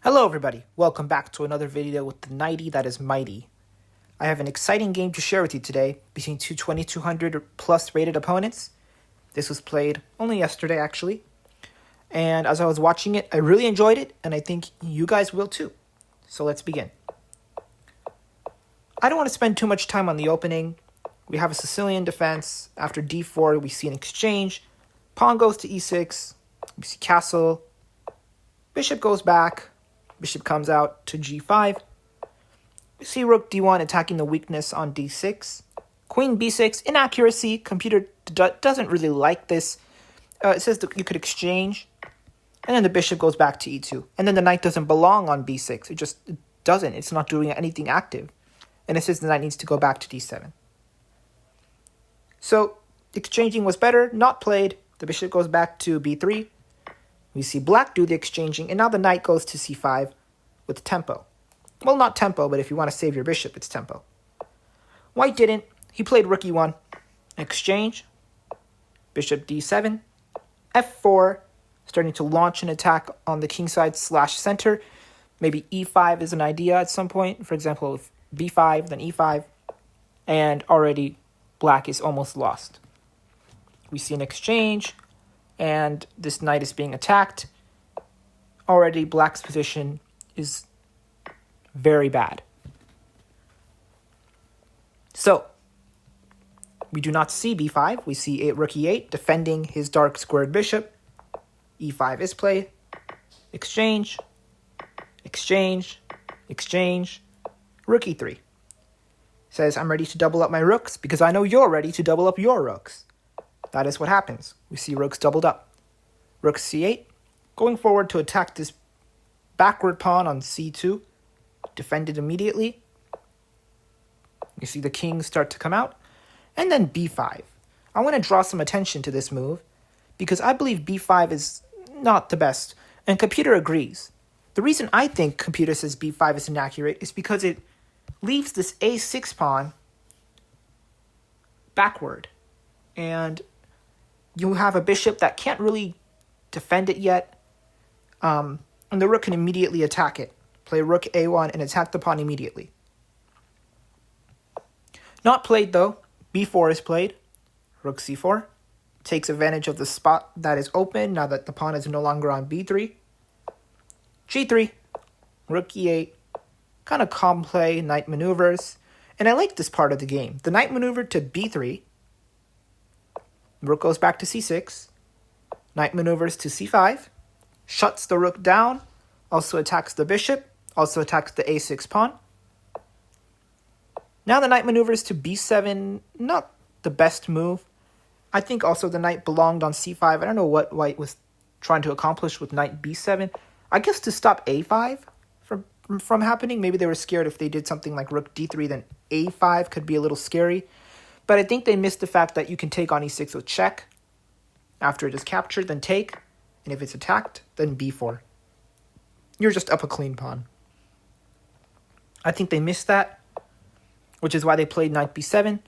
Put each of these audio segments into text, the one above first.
Hello everybody, welcome back to another video with the Knighty that is mighty. I have an exciting game to share with you today between two 2200 plus rated opponents. This was played only yesterday actually, and as I was watching it, I really enjoyed it, and I think you guys will too. So let's begin. I don't want to spend too much time on the opening. We have a Sicilian defense. After d4 we see an exchange. Pawn goes to e6, we see castle, bishop goes back, bishop comes out to g5. We see rook d1 attacking the weakness on d6. Queen b6, inaccuracy. Computer doesn't really like this. It says that you could exchange. And then the bishop goes back to e2. And then the knight doesn't belong on b6. It doesn't. It's not doing anything active. And it says the knight needs to go back to d7. So exchanging was better, not played. The bishop goes back to b3. We see black do the exchanging, and now the knight goes to c5 with tempo. Well, not tempo, but if you want to save your bishop, it's tempo. White didn't. He played rook e1. Exchange. Bishop d7. f4. Starting to launch an attack on the kingside / center. Maybe e5 is an idea at some point. For example, if b5, then e5. And already black is almost lost. We see an exchange, and this knight is being attacked. Already black's position is very bad. So we do not see b5. We see rook e8 defending his dark squared bishop. e5 is played. Exchange. Exchange. Exchange. Rook e3. Says, I'm ready to double up my rooks because I know you're ready to double up your rooks. That is what happens. We see rooks doubled up. Rook c8. Going forward to attack this backward pawn on c2. Defended immediately. You see the kings start to come out. And then b5. I want to draw some attention to this move because I believe b5 is not the best. And computer agrees. The reason I think computer says b5 is inaccurate is because it leaves this a6 pawn backward. And you have a bishop that can't really defend it yet. And the rook can immediately attack it. Play rook a1 and attack the pawn immediately. Not played though. b4 is played. Rook c4. Takes advantage of the spot that is open now that the pawn is no longer on b3. g3. Rook e8. Kind of calm play, knight maneuvers. And I like this part of the game. The knight maneuver to b3. Rook goes back to c6. Knight maneuvers to c5. Shuts the rook down. Also attacks the bishop. Also attacks the a6 pawn. Now the knight maneuvers to b7. Not the best move. I think also the knight belonged on c5. I don't know what white was trying to accomplish with knight b7. I guess to stop a5 from happening. Maybe they were scared if they did something like rook d3, then a5 could be a little scary. But I think they missed the fact that you can take on e6 with check. After it is captured, then take. And if it's attacked, then b4. You're just up a clean pawn. I think they missed that, which is why they played knight b7.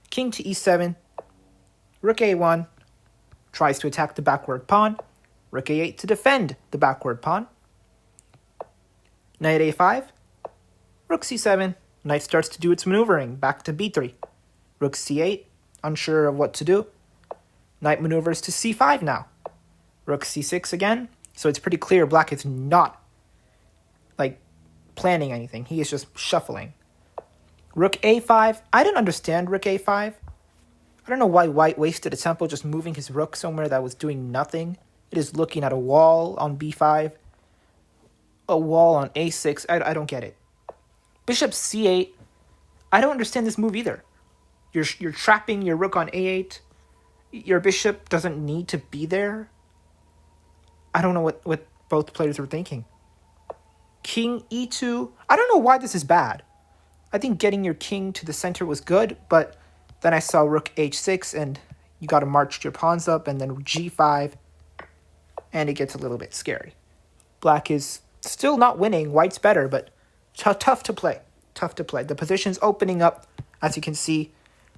King to e7. Rook a1. Tries to attack the backward pawn. Rook a8 to defend the backward pawn. Knight a5. Rook c7. Knight starts to do its maneuvering. Back to b3. Rook c8, unsure of what to do. Knight maneuvers to c5 now. Rook c6 again. So it's pretty clear black is not planning anything. He is just shuffling. Rook a5. I don't understand rook a5. I don't know why white wasted a tempo just moving his rook somewhere that was doing nothing. It is looking at a wall on b5. A wall on a6. I don't get it. Bishop c8. I don't understand this move either. You're trapping your rook on a8. Your bishop doesn't need to be there. I don't know what both players were thinking. King e2. I don't know why this is bad. I think getting your king to the center was good, but then I saw rook h6 and you got to march your pawns up, and then g5, and it gets a little bit scary. Black is still not winning. White's better, but tough to play. Tough to play. The position's opening up, as you can see,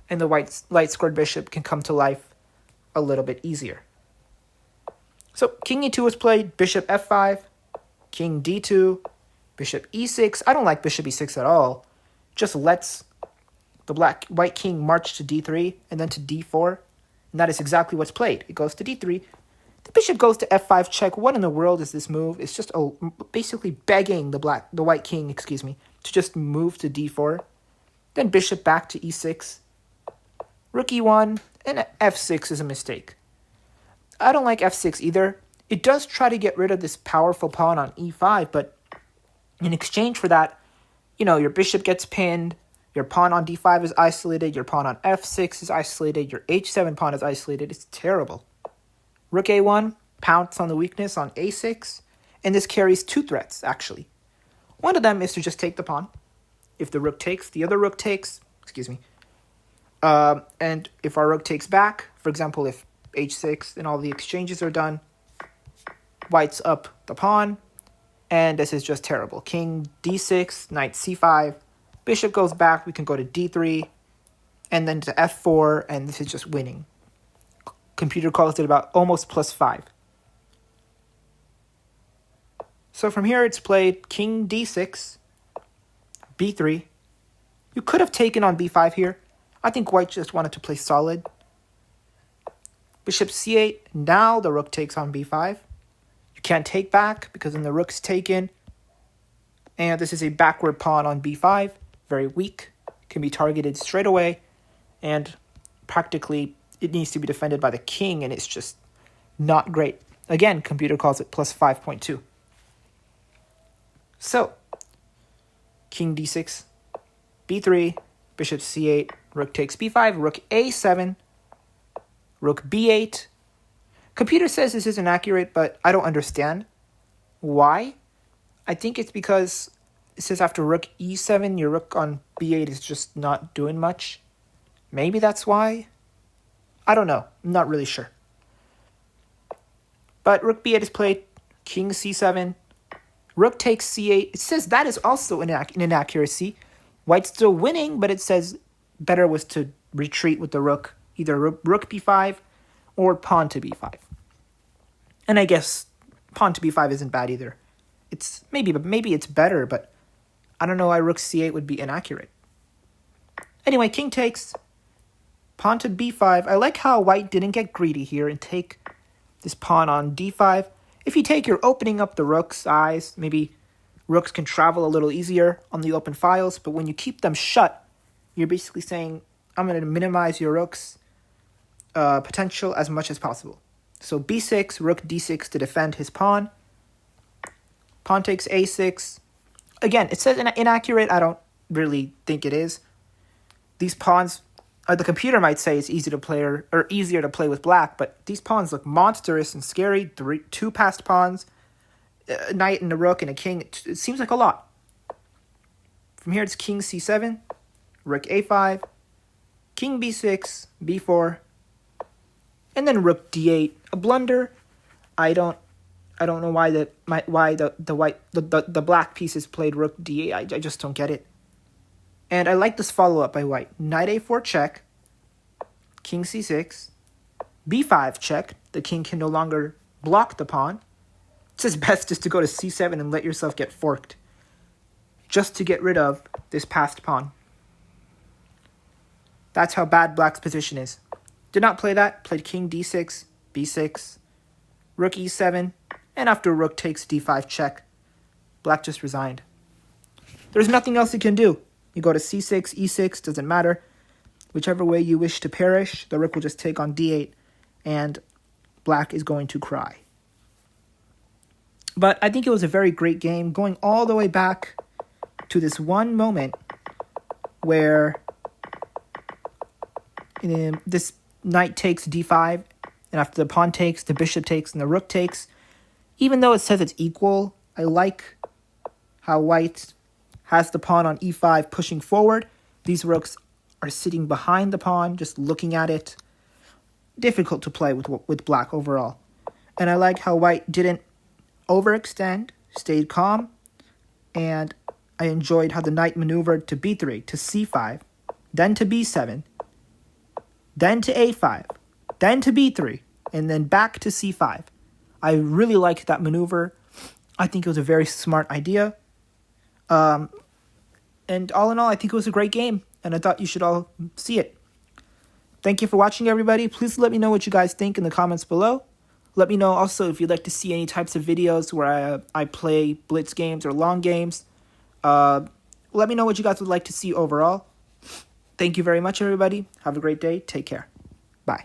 and the white's light-squared bishop can come to life a little bit easier. So king e2 was played, bishop f5, king d2, Bishop e6. I don't like bishop e6 at all. Just lets the white king march to d3 and then to d4. And that is exactly what's played. It goes to d3. The bishop goes to f5 check. What in the world is this move? It's just basically begging the white king, to just move to d4. Then bishop back to e6. Rook e1 and f6 is a mistake. I don't like f6 either. It does try to get rid of this powerful pawn on e5, but in exchange for that, your bishop gets pinned, your pawn on d5 is isolated, your pawn on f6 is isolated, your h7 pawn is isolated. It's terrible. Rook a1, pounce on the weakness on a6, and this carries two threats, actually. One of them is to just take the pawn. If the rook takes, the other rook takes, and if our rook takes back, for example, if h6 and all the exchanges are done, white's up the pawn, and this is just terrible. King d6, knight c5, bishop goes back, we can go to d3, and then to f4, and this is just winning. Computer calls it about almost +5. So from here it's played king d6, b3. You could have taken on b5 here. I think white just wanted to play solid. Bishop c8, now the rook takes on b5. You can't take back because then the rook's taken. And this is a backward pawn on b5, very weak, can be targeted straight away, and practically it needs to be defended by the king, and it's just not great. Again, computer calls it +5.2. So, king d6, b3, bishop c8, rook takes b5, rook a7, rook b8. Computer says this isn't accurate, but I don't understand why. I think it's because it says after rook e7, your rook on b8 is just not doing much. Maybe that's why. I don't know. I'm not really sure. But rook b8 is played, king c7, rook takes c8. It says that is also an inaccuracy. White's still winning, but it says better was to retreat with the rook, either rook b5 or pawn to b5. And I guess pawn to b5 isn't bad either. It's maybe it's better, but I don't know why rook c8 would be inaccurate. Anyway, king takes, pawn to b5. I like how white didn't get greedy here and take this pawn on d5. If you take, you're opening up the rook's eyes. Maybe rooks can travel a little easier on the open files, but when you keep them shut, you're basically saying, I'm going to minimize your rook's potential as much as possible. So b6, rook d6 to defend his pawn. Pawn takes a6. Again, it says inaccurate. I don't really think it is. These pawns, the computer might say it's easy to play or easier to play with black, but these pawns look monstrous and scary. Two passed pawns, a knight and a rook and a king. It seems like a lot. From here, it's king c7, rook a5, king b6, b4, and then rook d8. A blunder. I don't know why the black pieces played rook d8. I just don't get it. And I like this follow-up by white. Knight a4 check, king c6, b5 check. The king can no longer block the pawn. It says best is to go to c7 and let yourself get forked, just to get rid of this passed pawn. That's how bad black's position is. Did not play that. Played king d6, b6, rook e7, and after rook takes d5 check, black just resigned. There's nothing else you can do. You go to c6, e6, doesn't matter. Whichever way you wish to perish, the rook will just take on d8, and black is going to cry. But I think it was a very great game, going all the way back to this one moment where this knight takes d5, and after the pawn takes, the bishop takes, and the rook takes. Even though it says it's equal, I like how white has the pawn on e5 pushing forward. These rooks are sitting behind the pawn, just looking at it. Difficult to play with black overall. And I like how white didn't overextend, stayed calm, and I enjoyed how the knight maneuvered to b3, to c5, then to b7, then to a5, then to b3, and then back to c5. I really liked that maneuver. I think it was a very smart idea. And all in all, I think it was a great game, and I thought you should all see it. Thank you for watching, everybody. Please let me know what you guys think in the comments below. Let me know also if you'd like to see any types of videos where I play blitz games or long games. Let me know what you guys would like to see overall. Thank you very much, everybody. Have a great day. Take care.